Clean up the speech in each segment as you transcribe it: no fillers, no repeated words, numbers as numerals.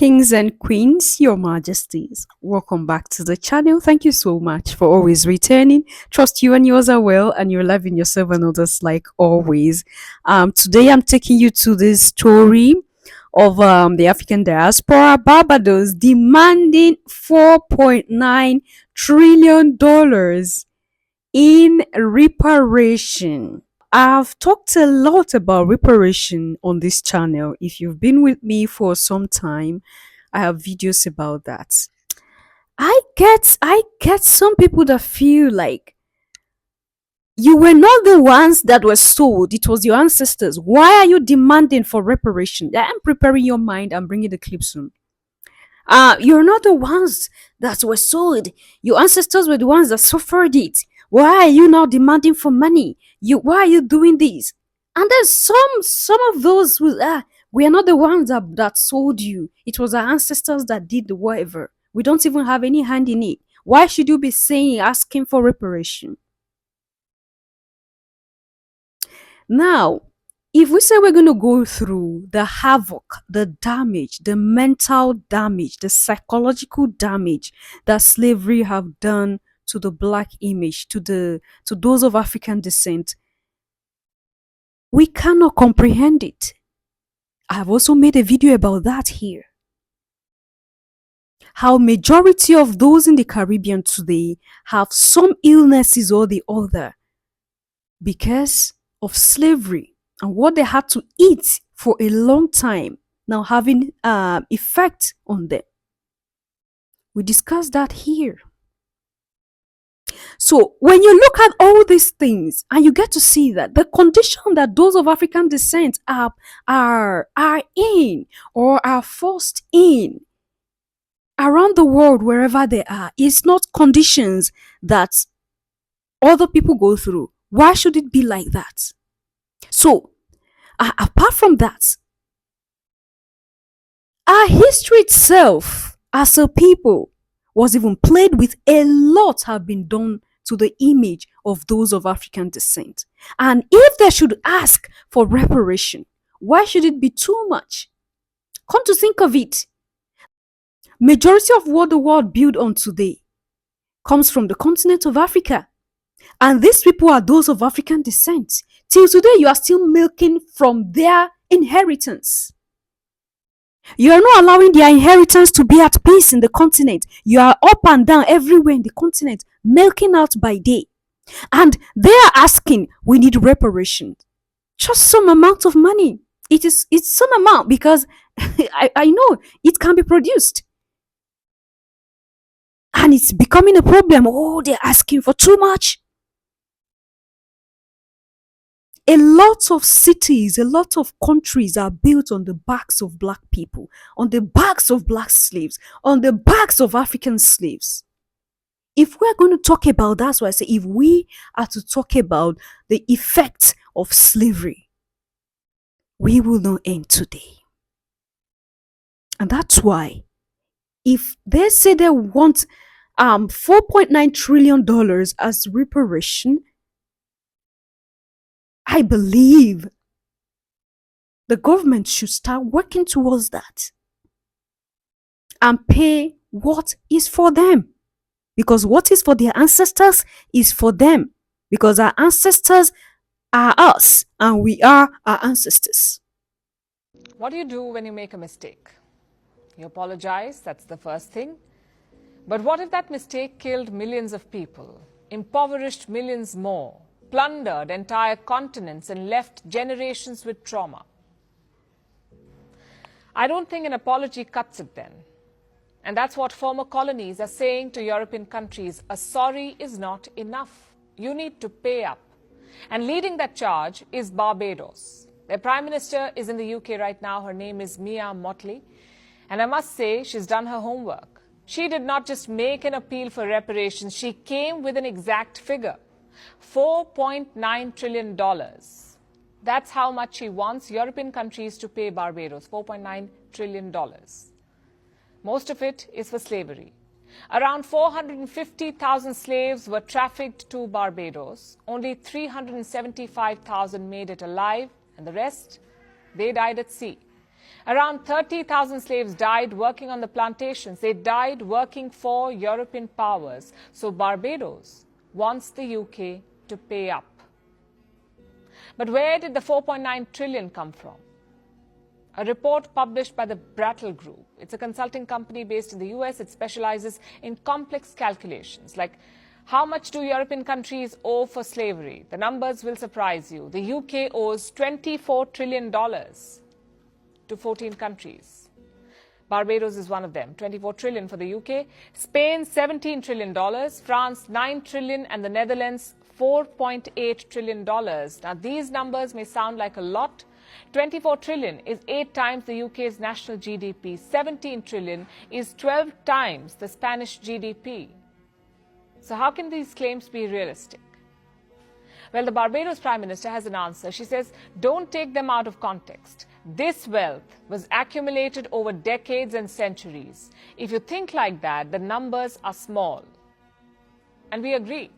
Kings and queens, your majesties, welcome back to the channel. Thank you so much for always returning. Trust you and yours are well and you're loving yourself and others like always. Today I'm taking you to this story of the African diaspora, Barbados, demanding $4.9 trillion in reparation. I've talked a lot about reparation on this channel. If you've been with me for some time, I have videos about that. I get some people that feel like you were not the ones that were sold. It was your ancestors. Why are you demanding for reparation? I'm preparing your mind. I'm bringing the clip soon. You're not the ones that were sold. Your ancestors were the ones that suffered it. Why are you now demanding for money? Why are you doing this? And there's some of those who we are not the ones that sold you. It was our ancestors that did the whatever. We don't even have any hand in it. Why should you be asking for reparation? Now, if we say we're going to go through the havoc, the damage, the mental damage, the psychological damage that slavery have done to the black image, to those of African descent, we cannot comprehend it. I have also made a video about that here. How majority of those in the Caribbean today have some illnesses or the other because of slavery and what they had to eat for a long time now having effect on them. We discussed that here. So when you look at all these things and you get to see that the condition that those of African descent are in or are forced in around the world wherever they are is not conditions that other people go through. Why should it be like that? So apart from that, our history itself as a people was even played with. A lot have been done to the image of those of African descent. And if they should ask for reparation, why should it be too much? Come to think of it, majority of what the world built on today comes from the continent of Africa. And these people are those of African descent. Till today, you are still milking from their inheritance. You are not allowing their inheritance to be at peace in the continent. You are up and down everywhere in the continent, milking out by day. And they are asking, we need reparation. Just some amount of money. It's some amount because I know it can be produced. And it's becoming a problem. Oh, they're asking for too much. A lot of cities, a lot of countries are built on the backs of black people, on the backs of black slaves, on the backs of African slaves. If we're going to talk about, that's why I say, if we are to talk about the effects of slavery, we will not end today. And that's why, if they say they want $4.9 trillion as reparation, I believe the government should start working towards that and pay what is for them. Because what is for their ancestors is for them. Because our ancestors are us and we are our ancestors. What do you do when you make a mistake? You apologize, that's the first thing. But what if that mistake killed millions of people, impoverished millions more, plundered entire continents and left generations with trauma? I don't think an apology cuts it then. And that's what former colonies are saying to European countries. A sorry is not enough. You need to pay up. And leading that charge is Barbados. Their Prime Minister is in the UK right now. Her name is Mia Mottley. And I must say, she's done her homework. She did not just make an appeal for reparations. She came with an exact figure. $4.9 trillion. That's how much she wants European countries to pay Barbados, $4.9 trillion. Most of it is for slavery. Around 450,000 slaves were trafficked to Barbados. Only 375,000 made it alive, and the rest, they died at sea. Around 30,000 slaves died working on the plantations. They died working for European powers. So Barbados wants the UK to pay up. But where did the 4.9 trillion come from? A report published by the Brattle Group. It's a consulting company based in the US. It specializes in complex calculations like how much do European countries owe for slavery? The numbers will surprise you. The UK owes $24 trillion to 14 countries. Barbados is one of them, 24 trillion for the UK, Spain $17 trillion, France $9 trillion, and the Netherlands $4.8 trillion. Now these numbers may sound like a lot. 24 trillion is 8 times the UK's national GDP. 17 trillion is 12 times the Spanish GDP. So how can these claims be realistic? Well, the Barbados Prime Minister has an answer. She says, don't take them out of context. This wealth was accumulated over decades and centuries. If you think like that, the numbers are small. And we agree.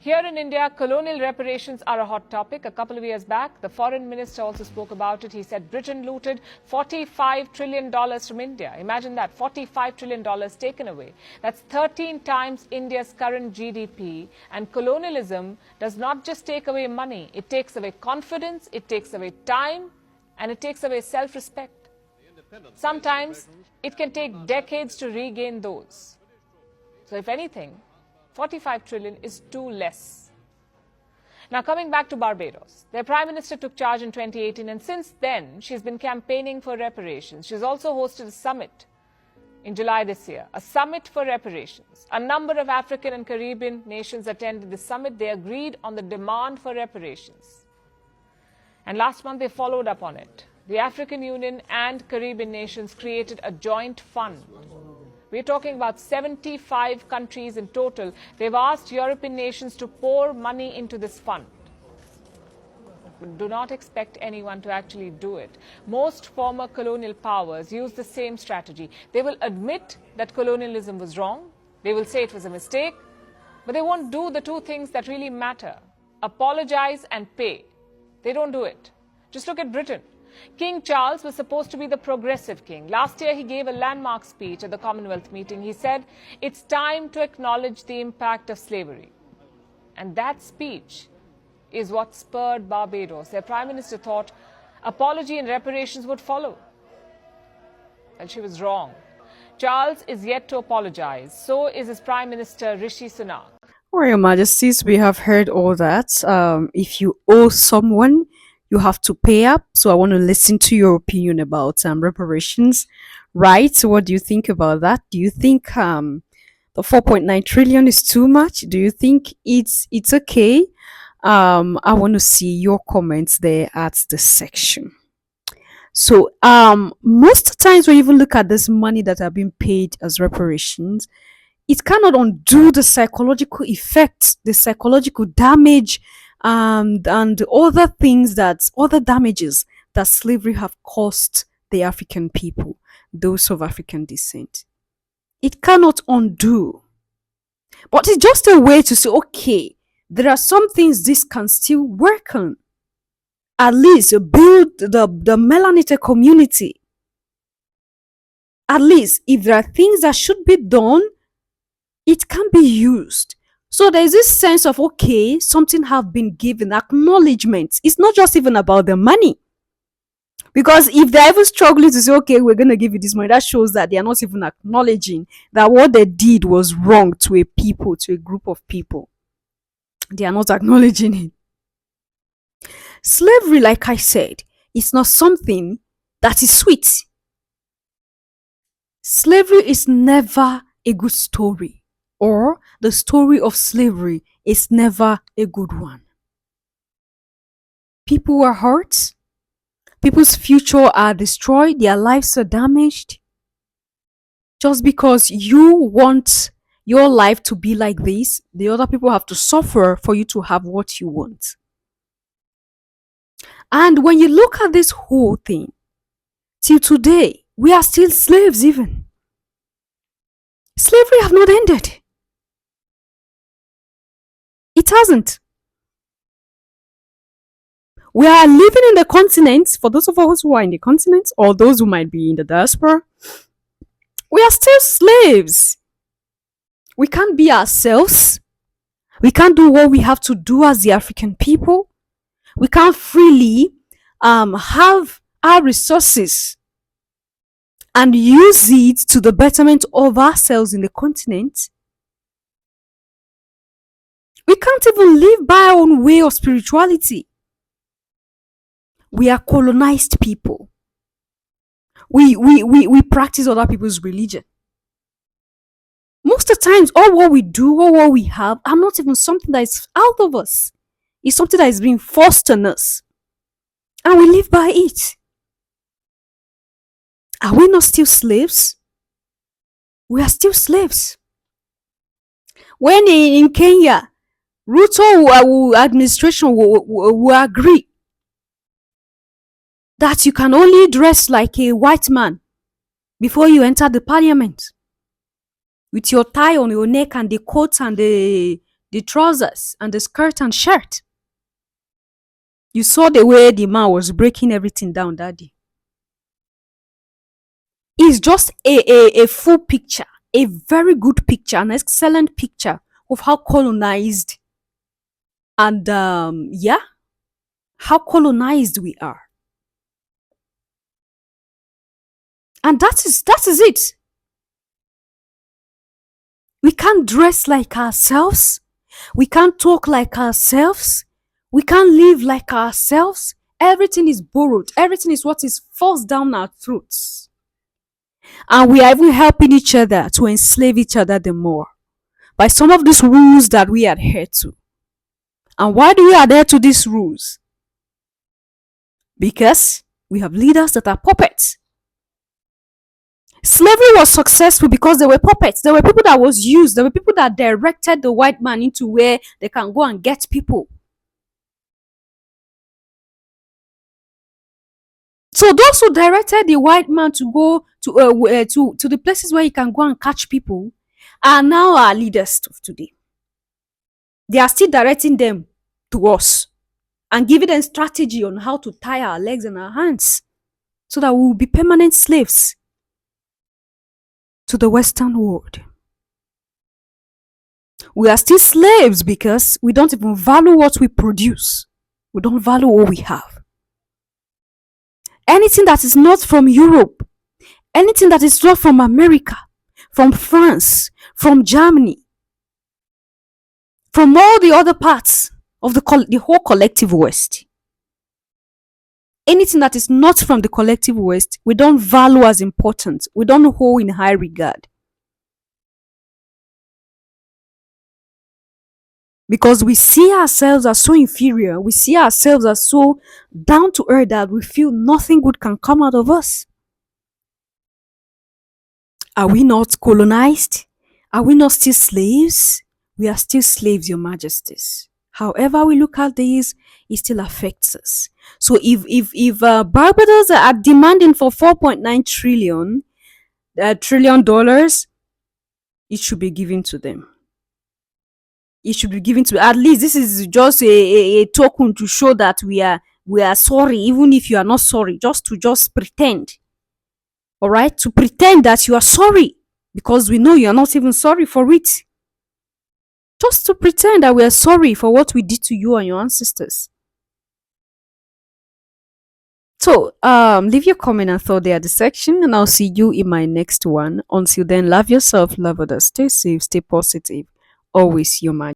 Here in India, colonial reparations are a hot topic. A couple of years back, the foreign minister also spoke about it. He said Britain looted $45 trillion from India. Imagine that, $45 trillion taken away. That's 13 times India's current GDP. And colonialism does not just take away money. It takes away confidence, it takes away time, and it takes away self-respect. Sometimes it can take decades to regain those. So if anything, 45 trillion is too less. Now coming back to Barbados, their Prime Minister took charge in 2018 and since then she's been campaigning for reparations. She's also hosted a summit in July this year, a summit for reparations. A number of African and Caribbean nations attended the summit. They agreed on the demand for reparations. And last month they followed up on it. The African Union and Caribbean nations created a joint fund. We're talking about 75 countries in total. They've asked European nations to pour money into this fund. Do not expect anyone to actually do it. Most former colonial powers use the same strategy. They will admit that colonialism was wrong. They will say it was a mistake. But they won't do the two things that really matter: apologize and pay. They don't do it. Just look at Britain. King Charles was supposed to be the progressive king. Last year, he gave a landmark speech at the Commonwealth meeting. He said, it's time to acknowledge the impact of slavery. And that speech is what spurred Barbados. Their Prime Minister thought apology and reparations would follow. And she was wrong. Charles is yet to apologize. So is his Prime Minister, Rishi Sunak. Royal Majesties, we have heard all that. If you owe someone, you have to pay up. So I want to listen to your opinion about reparations. Right? So what do you think about that? Do you think the 4.9 trillion is too much? Do you think it's okay? I want to see your comments there at the section. So most times when you even look at this money that are being paid as reparations, it cannot undo the psychological effects, the psychological damage, and other things other damages that slavery have caused the African people, those of African descent. It cannot undo. But it's just a way to say, okay, there are some things this can still work on. At least build the melanated community. At least if there are things that should be done, it can be used. So there's this sense of, okay, something have been given, acknowledgement. It's not just even about the money. Because if they're even struggling to say, okay, we're going to give you this money, that shows that they are not even acknowledging that what they did was wrong to a people, to a group of people. They are not acknowledging it. Slavery, like I said, is not something that is sweet. Slavery is never a good story. Or the story of slavery is never a good one. People are hurt. People's future are destroyed. Their lives are damaged. Just because you want your life to be like this, the other people have to suffer for you to have what you want. And when you look at this whole thing, till today, we are still slaves even. Slavery have not ended. It hasn't. We are living in the continent. For those of us who are in the continent, or those who might be in the diaspora, we are still slaves. We can't be ourselves. We can't do what we have to do as the African people. We can't freely have our resources and use it to the betterment of ourselves in the continent. We can't even live by our own way of spirituality. We are colonized people. We practice other people's religion. Most of the times, all what we do or what we have are not even something that is out of us. It's something that is being forced on us. And we live by it. Are we not still slaves? We are still slaves. When in Kenya, Ruto administration will agree that you can only dress like a white man before you enter the parliament, with your tie on your neck and the coat and the trousers and the skirt and shirt. You saw the way the man was breaking everything down that day. It's just a full picture, a very good picture, an excellent picture of how colonized and how colonized we are. And that is it. We can't dress like ourselves. We can't talk like ourselves. We can't live like ourselves. Everything is borrowed. Everything is what is forced down our throats. And we are even helping each other to enslave each other the more by some of these rules that we adhere to. And why do we adhere to these rules? Because we have leaders that are puppets. Slavery was successful because there were puppets. There were people that was used. There were people that directed the white man into where they can go and get people. So those who directed the white man to go to the places where he can go and catch people are now our leaders of today. They are still directing them to us and giving them strategy on how to tie our legs and our hands so that we will be permanent slaves to the Western world. We are still slaves because we don't even value what we produce. We don't value what we have. Anything that is not from Europe, anything that is not from America, from France, from Germany, from all the other parts of the whole collective West, anything that is not from the collective West, we don't value as important. We don't hold in high regard. Because we see ourselves as so inferior, we see ourselves as so down to earth that we feel nothing good can come out of us. Are we not colonized? Are we not still slaves? We are still slaves, Your Majesties. However we look at this, it still affects us. So if Barbados are demanding for $4.9 trillion dollars, it should be given to them. It should be given to, at least this is just a token to show that we are sorry, even if you are not sorry, just pretend. All right, to pretend that you are sorry because we know you are not even sorry for it. Just to pretend that we are sorry for what we did to you and your ancestors. So leave your comment and thought there at the section, and I'll see you in my next one. Until then, love yourself, love others, stay safe, stay positive. Always, Your Majesty.